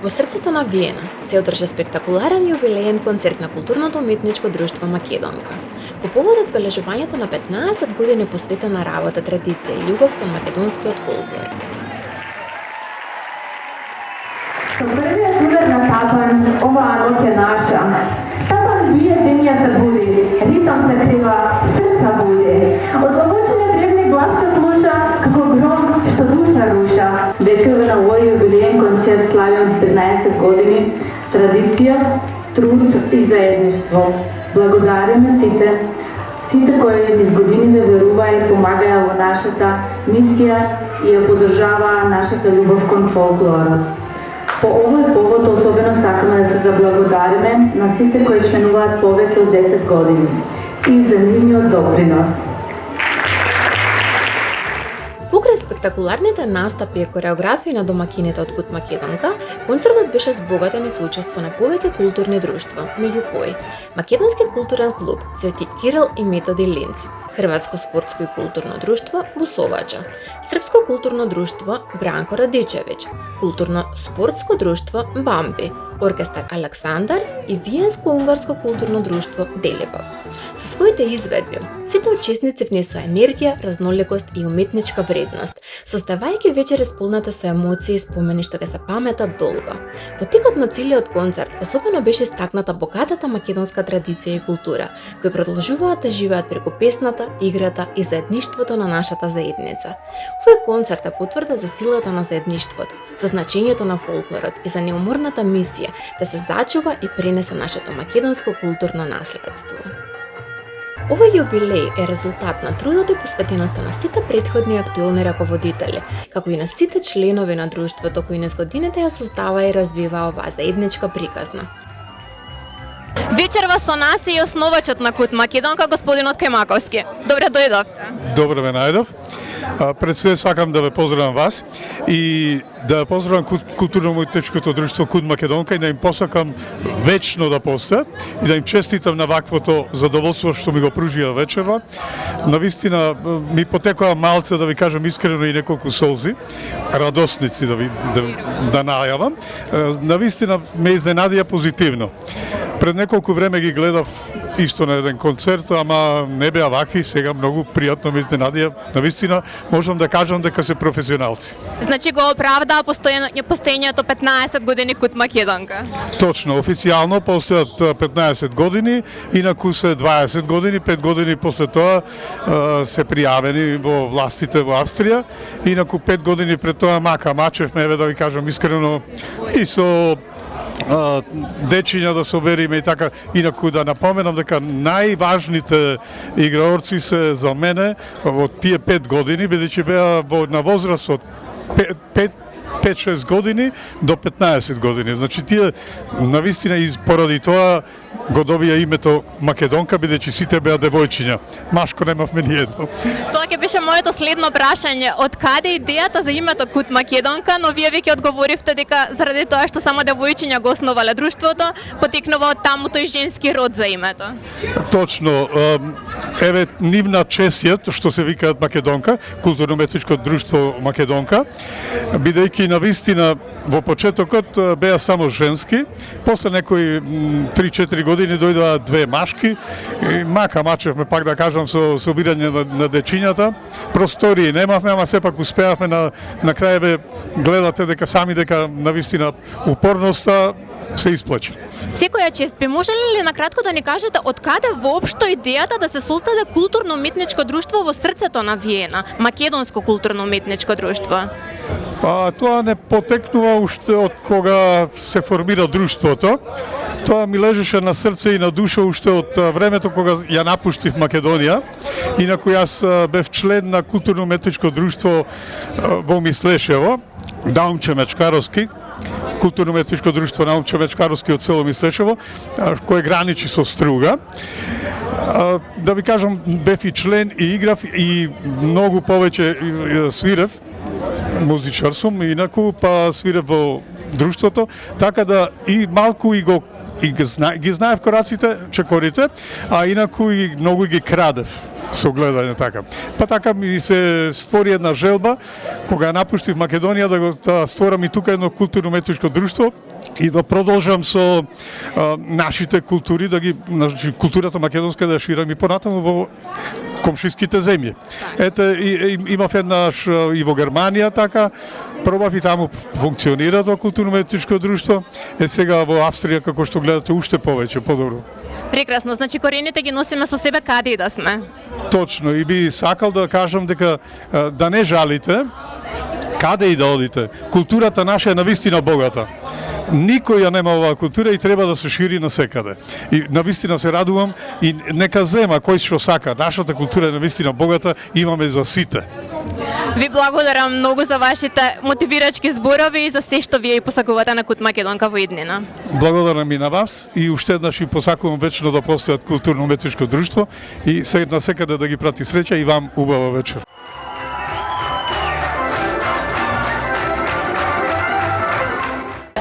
Во срцето на Виена се одржа спектакуларен јубилеен концерт на културното уметничко друштво Македонка. По повод одбележувањето на 15 години посветена работа, традиција и љубов кон македонскиот фолклор. Со првиот удар на тапан, оваа ноќ е наша. Тапан бие, земја се буди, ритам се крива, срца буди. Од ловочене древни глас се слуша, како гром што душа руша. Вечерва на овој јубилеен концерт славим 15 години, традиција, труд и заедништво. Благодариме сите кои низ години верува и помагаја во нашата мисија и ја поддржаваа нашата љубов кон фолклорот. По овој повод особено сакаме да се заблагодариме на сите кои членуваат повеќе од 10 години и за нивниот допринос. Покрај спектакуларните настапи и кореографии на домакините од Кут Македонка, концертот беше збогатен и со учество на повеќе културни друштва, меѓу кои Македонски културен клуб Свети Кирил и Методи Линци, Хрватско спортско и културно друштво Бусоваџа, Српско културно друштво Бранко Радичевиќ, Културно-спортско друштво Бамби, Оркестар Александар и Виенско-унгарско културно друштво Делибаб. Со своите изведби, сите учесници внесоа енергија, разноликост и уметничка вредност, создавајќи вечер исполнета со емоции и спомени што ќе се паметат долго. Во текот на целиот концерт, особено беше истакната богатата македонска традиција и култура, кои продолжуваат да живеат преку песната, играта и заедништвото на нашата заедница. Овој концерт е потврда за силата на заедништвото, за значењето на фолклорот и за неуморната мисија да се зачува и пренесе нашето македонско културно наследство. Овој јубилеј е резултат на трудот и посветеноста на сите претходни актуелни раководители, како и на сите членови на друштвото кои низ годините ја создава и развива оваа заедничка приказна. Вечерва со нас е и основачот на Кут Македонка, господинот Кајмаковски. Добре дојдовте. Добре ме најдов. Пред се сакам да ве поздравам вас и да поздравам културно-уметничкото друштво Кут Македонка и да им посакам вечно да постојат и да им честитам на ваквото задоволство што ми го пружија вечерва. Навистина ми потекоа малце, да ви кажам искрено, и неколку солзи, радосници да најавам. Навистина ме изненадија позитивно. Пред неколку време ги гледав исто на еден концерт, ама не беа вакви, сега многу пријатно ме изненадија. Навистина можам да кажам дека се професионалци. Значи го оправдаа постоењето 15 години Кут Македонка. Точно, официјално постојат 15 години, инаку се 20 години, 5 години после тоа се пријавени во властите во Австрија, инаку 5 години пред тоа мака мачевме, да ви кажам искрено, и со дечиња да собериме и така. Инаку да напоменам дека најважните играорци се за мене во тие 5 години, бидејќи беа на возраст од 5-6 години до 15 години. Значи тие навистина и поради тоа го добија името Македонка, бидејќи сите беа девојчиња. Машко немавме ни едно. Тоа ќе беше моето следно прашање. Од каде идејата за името Кут Македонка, но вие веќе одговоривте дека заради тоа што само девојчиња го основале друштвото, потекнува од таму тој женски род за името. Точно. Еве нивна чесјат, што се викаат Македонка, културно-уметничко друштво Македонка, бидејќи навистина во почетокот беа само женски, после некои 3-4 години дојдоа две машки и мака мачевме, пак да кажам, со собирање на дечињата. Простории немавме, ама сепак успеавме на крајеве, гледате дека сами дека навистина упорноста се исплачи. Секоја чест, би можеле ли накратко да ни кажете од каде воопшто идејата да се создаде културно-уметничко друштво во срцето на Виена, Македонско културно-уметничко друштво? Тоа не потекнува уште од кога се формира друштвото. Тоа ми лежеше на срце и на душа уште од времето кога ја напуштив Македонија. Инаку јас бев член на културно-уметничко друштво во Мислешево, Наумче Мечкаровски, културно-уметничко друштво Наумче Мечкаровски од село Мислешево, кое граничи со Струга. Да ви кажам, бев и член и играв и многу повеќе свирев, музичар сум, инаку па свирев во друштвото, така да и малку ги знаев кораците, чекорите, а инаку и многу ги крадев со гледање така. Па така ми се створи една желба, кога напуштив Македонија, да створам и тука едно културно-уметничко друштво, и да продолжам со нашите култури, значи културата македонска да ширам и понатаму во комшиските земји. Ете, имав еднаш и во Германија така, пробав и таму функционира тоа културно-уметничко друштво, сега во Австрија, како што гледате, уште повеќе, подобро. Прекрасно, значи корените ги носиме со себе каде и да сме. Точно, и би сакал да кажам дека да не жалите, каде и да одите. Културата наша е навистина богата. Никој ја нема оваа култура и треба да се шири насекаде. И навистина се радувам и нека зема кој што сака. Нашата култура е навистина богата, имаме за сите. Ви благодарам многу за вашите мотивирачки зборови и за се што вие и посакувате на Кут Македонка во иднина. Благодарам и на вас и уште еднаш и посакувам вечно да постојат културно-уметничко друштво и насекаде да ги прати среќа и вам убава вечер.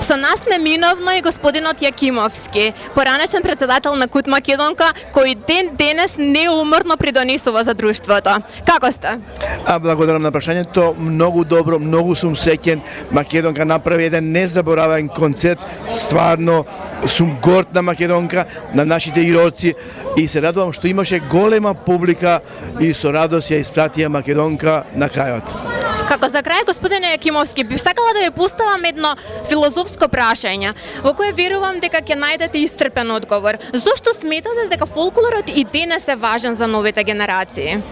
Со нас неминовно и господинот Јакимовски, поранешен председател на Кут Македонка, кој денес неуморно придонесува за друштвото. Како сте? Благодарам на прашањето, многу добро, многу сум среќен. Македонка направи еден незаборавен концерт, стварно сум горд на Македонка, на нашите игроци и се радувам што имаше голема публика и со радост ја испратија Македонка на крајот. Како за крај, господине Јакимовски, би сакала да ви поставам едно филозофско прашање, во кое верувам дека ќе најдете истрпен одговор. Зошто сметате дека фолклорот и денес е важен за новите генерации?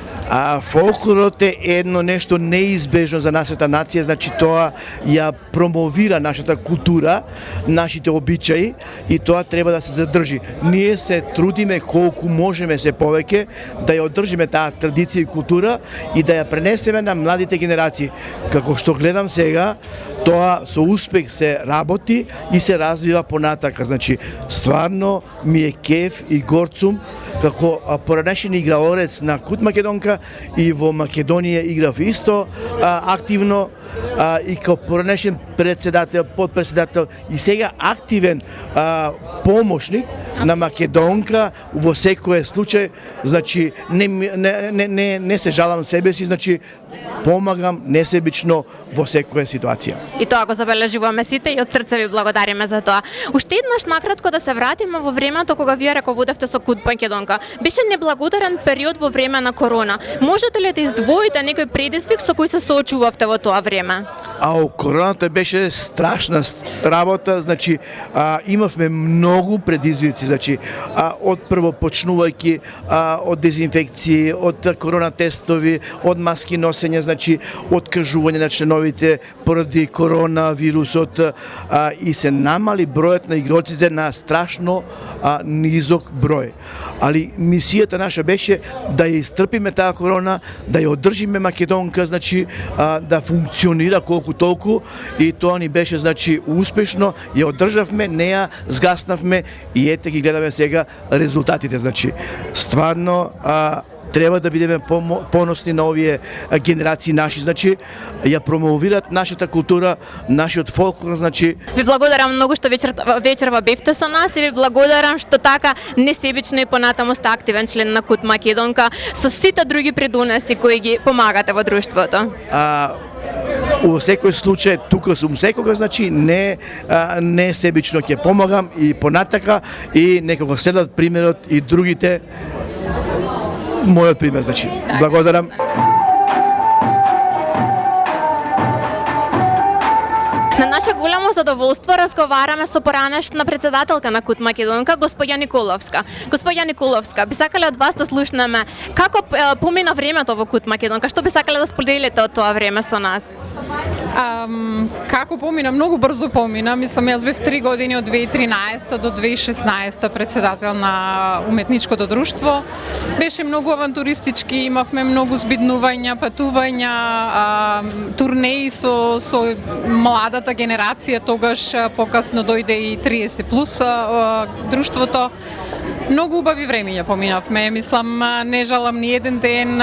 Фолклорот е едно нешто неизбежно за нашата нација, значи тоа ја промовира нашата култура, нашите обичаи и тоа треба да се задржи. Ние се трудиме колку можеме се повеќе да ја одржиме таа традиција и култура и да ја пренесеме на младите генерации. Како што гледам сега, тоа со успех се работи и се развива понатака. Значи, стварно ми е кеф и горд сум како поранешен играорец на Кут Македонка и во Македонија играв исто активно и како поранешен председател, подпредседател и сега активен помошник на Македонка во секој случај, значи не се жалам себе си, значи помагам несебично во секоја ситуација. И тоа го забележуваме сите и од срце ви благодариме за тоа. Уште еднаш накратко да се вратиме во времето кога вие раководевте со Кут Македонка. Беше неблагодарен период во време на корона. Можете ли да издвоите некој предизвик со кој се соочувавте во тоа време? Короната беше страшна работа, значи имавме многу предизвици, значи од прво почнувајќи од дезинфекции, од корона тестови, од маски носење, значи откажување на членовите поради коронавирусот и се намали бројот на игроците на страшно низок број. Али мисијата наша беше да ја истрпиме таа корона, да ја одржиме Македонка, значи да функционира колку толку и тоа ни беше значи успешно, ја одржавме, не ја згаснавме и ете ги гледаме сега резултатите, значи стварно треба да бидеме поносни на овие генерации наши, значи ја промовираат нашата култура, нашиот фолклор, значи. Ви благодарам многу што вечерва бевте со нас и ви благодарам што така несебично и понатаму сте активен член на Кут Македонка со сите други придонеси кои ги помагате во друштвото. Во секој случај тука сум секогаш, значи не себично ќе помагам и понатака и нека го следат примерот и другите. Мојот пример, значи. Благодарам. На наше голямо задоволство разговараме со поранешна председателка на Кут Македонка, господја Николовска. Господја Николовска, би сакале од вас да слушнеме како помина времето во Кут Македонка, што би сакале да споделите од тоа време со нас? Како помина? Многу брзо помина. Мислам, јас бев 3 години од 2013 до 2016 председател на уметничкото друштво. Беше многу авантуристички, имавме многу збиднувања, патувања, турнеи со младата генерација, тогаш покасно дојде и 30 плюс друштвото. Многу убави времиња поминавме. Мислам, не жалам ни еден ден,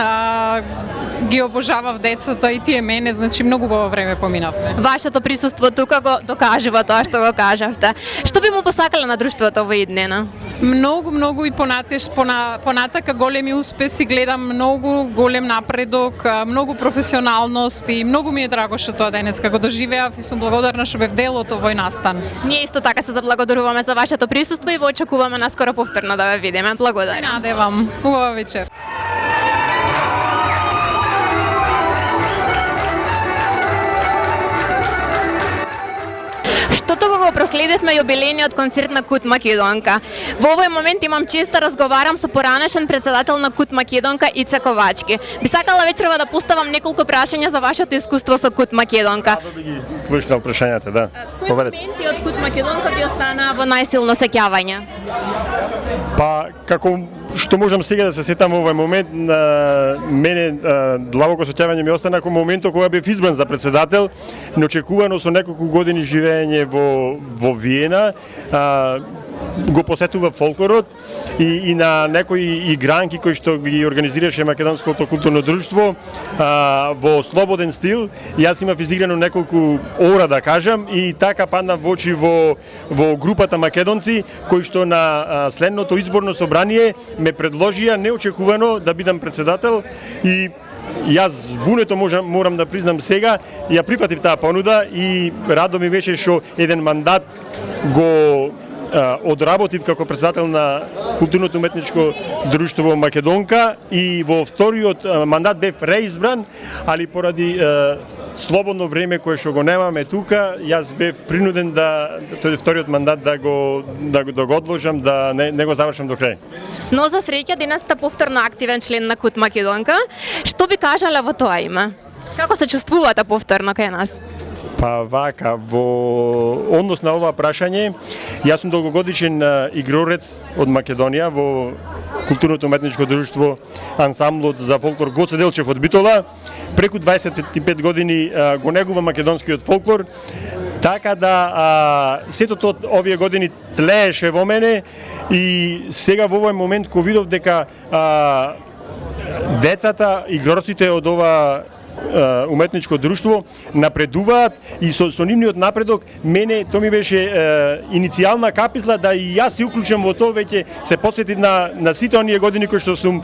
ги обожавав децата и тие мене, значи многу убаво време поминавме. Вашето присуство тука го докажува тоа што го кажавте. Што би му посакале на друштвото во иднина? Многу и понатака големи успеси, гледам многу голем напредок, многу професионалност и многу ми е драго што тоа денеска го доживеав и сум благодарна што бев дел од овој настан. Ние исто така се заблагодаруваме за вашето присуство и во очекуваме наскоро повторно да ве видиме. Благодарам. Надевам. Убава вечер. Што тука го проследивме јубилејниот концерт на Кут Македонка. Во овој момент имам чест да разговарам со поранешен председател на Кут Македонка Ице Ковачки. Би сакала вечерва да поставам неколку прашања за вашето искуство со Кут Македонка. Да би ги слушнал прашањата, да. Кои моменти од Кут Македонка ви останаа во најсилно сеќавање? Па, како што можам сега да се сетам во овој момент, на мене длабоко сеќавање ми остана како моментот кога бев избран за председател, неочекувано со неколку години живење во Виена, го посетува фолклорот и на некои игранки кои што ги организираше Македонското културно друштво во слободен стил. Јас имав изиграно неколку ора да кажам и така падна во очи во групата македонци кои што на следното изборно собрание ме предложија неочекувано да бидам председател и јас збунето морам да признам сега, ја прифатив таа понуда и радо ми беше што еден мандат го одработив како председател на Културното уметничко друштво Македонка и во вториот мандат бев реизбран, али поради слободно време кое што го немаме тука, јас бев принуден да тој вториот мандат да го одложам, да не го завршам до крај. Но за среќа денес сте повторно активен член на Кут Македонка. Што би кажале во тоа име? Како се чувствувате повторно кај нас? Па вака, во однос на ова прашање, јас сум долгогодишен игрорец од Македонија во Културното уметничко друштво ансамблот за фолклор Гоце Делчев од Битола. Преку 25 години го негувам македонскиот фолклор, така да сето тоа овие години тлееше во мене и сега во овој момент кога видов дека децата, игрорците од ова уметничко друштво напредуваат и со нивниот напредок мене тоа ми беше иницијална капизла да и јас се уклучам во тоа, веќе се потсетив на сите оние години кои што сум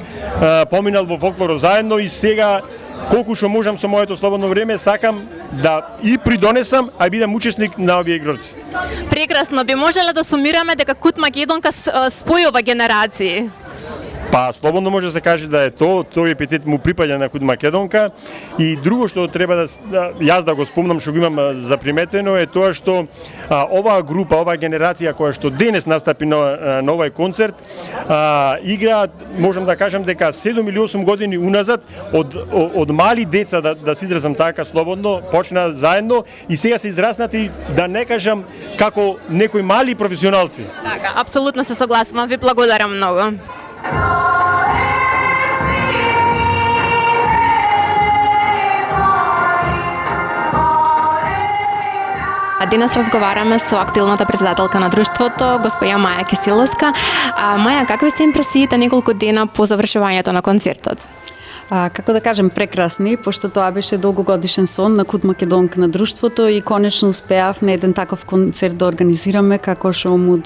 поминал во фолклорот заедно и сега колку што можам со моето слободно време сакам да и придонесам, а бидам учесник на овие игрорци. Прекрасно, би можеле да сумираме дека Кут Македонка спојува генерации. Па, слободно може да се каже да е тој епитет му припаѓа на Кут Македонка и друго што треба јас да го спомнам, што го имам заприметено е тоа што оваа група, оваа генерација која што денес настапи на овој концерт, играат, можам да кажам дека 7 или 8 години уназад од мали деца, да се изразам така слободно, почнаа заедно и сега се израснати, да не кажам како некои мали професионалци. Така, апсолутно се согласувам, ви благодарам многу. Денес разговараме со актуелната председателка на друштвото, господја Маја Кисиловска. Маја, какви се импресиите неколку дена по завршувањето на концертот? Како да кажем, прекрасни, пошто тоа беше долгогодишен сон на Кут Македонка на друштвото и конечно успеав на еден таков концерт да организираме како што му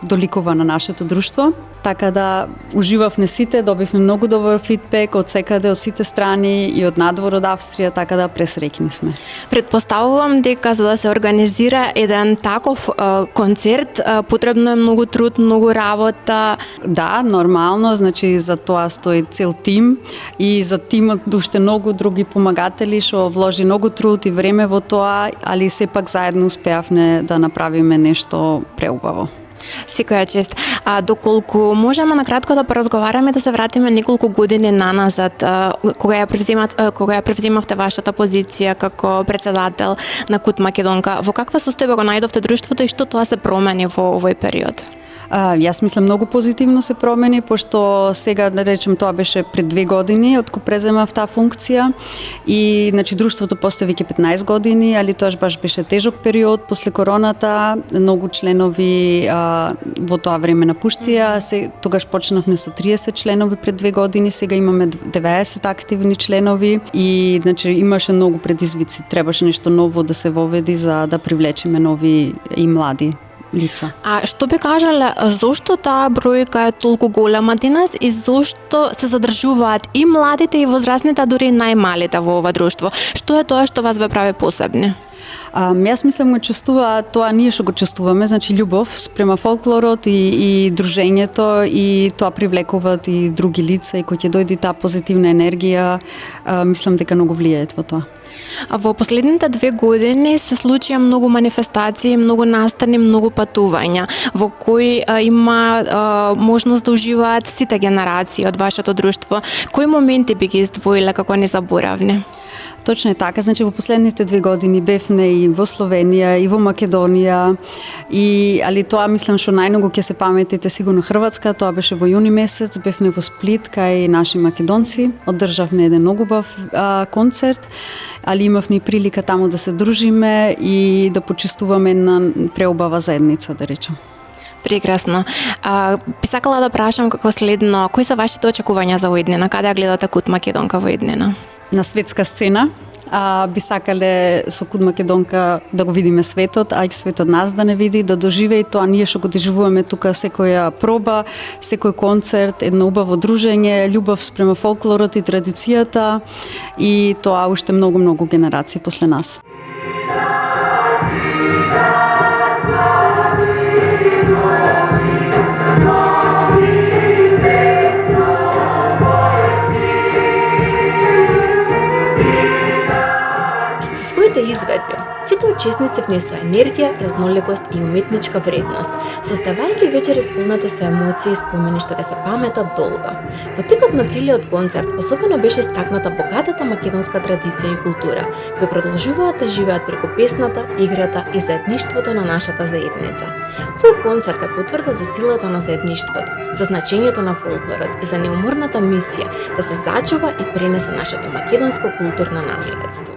доликува на нашето друштво. Така да уживав на сите, добивме многу добар фидбек од секаде, од сите страни и од надвор од Австрија, така да пресрекни сме. Предпоставувам дека за да се организира еден таков концерт, потребно е многу труд, многу работа. Да, нормално, значи за тоа стои цел тим и за тимот уште многу други помагатели што вложи многу труд и време во тоа, али сепак заедно успеавме да направиме нешто преубаво. Секоја чест. Доколку можеме на кратко да поразговараме, да се вратиме неколку години наназад, кога ја превземавте вашата позиција како председател на Кут Македонка, во каква состојба го најдовте друштвото и што тоа се промени во овој период? Јас мислам многу позитивно се промени, пошто сега, да речем, тоа беше пред 2 години од кога преземав таа функција и значи друштвото постои веќе 15 години, али тоа баш беше тежок период после короната, многу членови во тоа време напуштија, тогаш почнавме со 30 членови пред 2 години, сега имаме 90 активни членови и значи имаше многу предизвици, требаше нешто ново да се воведи за да привлечеме нови и млади лица. А што би кажале, зошто таа бројка е толку голема денес и зошто се задржуваат и младите и возрастните, дури и најмалите во ова друштво? Што е тоа што вас ве прави посебни? Јас мислам го чувствува тоа ние што го чувствуваме, значи љубов спрема фолклорот и дружењето, и тоа привлекуваат и други лица и кој ќе дојде таа позитивна енергија, мислам дека многу влијаат во тоа. Во последните 2 години се случија многу манифестации, многу настани, многу патувања, во кои има можност да уживаат сите генерации од вашето друштво. Кои моменти би ги издвоиле како незаборавни? Точно е така, значи во последните 2 години бевме и во Словенија, и во Македонија, али тоа мислам што најмногу ќе се паметите сигурно Хрватска, тоа беше во јуни месец, бевме во Сплит кај наши македонци, одржавме еден многу убав концерт, али имавме и прилика таму да се дружиме и да почувствуваме една преубава заедница, да речем. Прекрасно. Би сакала да прашам како следно, кои се вашите очекувања за овојднина? Каде ја гледате Кут Македонка во овојднина? На светска сцена, би сакале со Кут Македонка да го видиме светот, а и светот нас да не види, да доживее тоа ние што го доживуваме тука, секоја проба, секој концерт, едно убаво дружење, љубов спрема фолклорот и традицијата, и тоа уште многу генерации после нас. Своите изведби, сите учесници внесоа енергија, разноликост и уметничка вредност, создавајќи вечер исполнета со емоции и спомени што ќе се паметат долго. Во текот на целиот концерт особено беше истакната богатата македонска традиција и култура, кои продолжуваат да живеат преку песната, играта и заедништвото на нашата заедница. Овој концерт е потврда за силата на заедништвото, за значењето на фолклорот и за неуморната мисија да се зачува и пренесе нашето македонско културно наследство.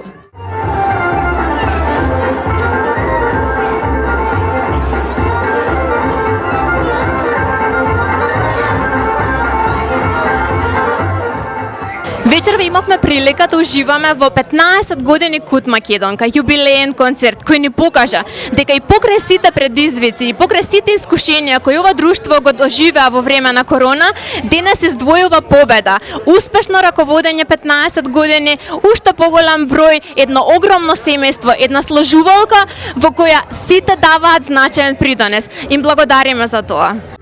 Вечерва имавме прилика да уживаме во 15 години Кут Македонка, јубилеен концерт кој ни покажа дека и покрај сите предизвици и покрај сите искушенија кои ова друштво го доживеа во време на корона, денес издвојува победа, успешно раководење 15 години, уште поголем број, едно огромно семејство, една сложувалка во која сите даваат значаен придонес. Им благодариме за тоа.